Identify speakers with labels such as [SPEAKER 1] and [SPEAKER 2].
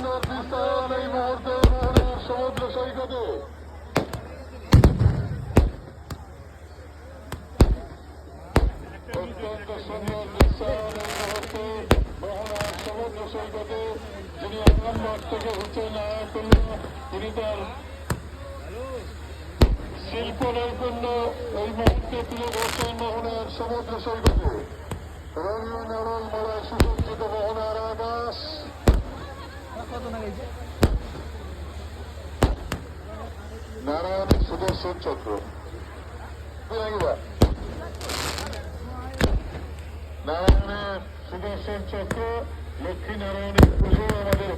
[SPEAKER 1] সুন্দর বিস্তার এই মুহূর্তে মোহনার সমুদ্র সৈকতে। অত্যন্ত সুন্দর বিস্তার এই মুহূর্তে মোহনার সমুদ্র সৈকতে। যিনি আরামবাগ থেকে হচ্ছেন আয়াতুল্লাহ, তিনি তার শিল্প নৈপুণ্য এই মুহূর্তে তুলে ধরছেন মোহনার সমুদ্র সৈকতে। রঙিন অরল মালায় সুসজ্জিত মোহনার আকাশ। নারায়ণ সুদর্শন চক্র, নারায়ণের সুদর্শন চক্র, লক্ষ্মী নারায়ণের পুজো আমাদের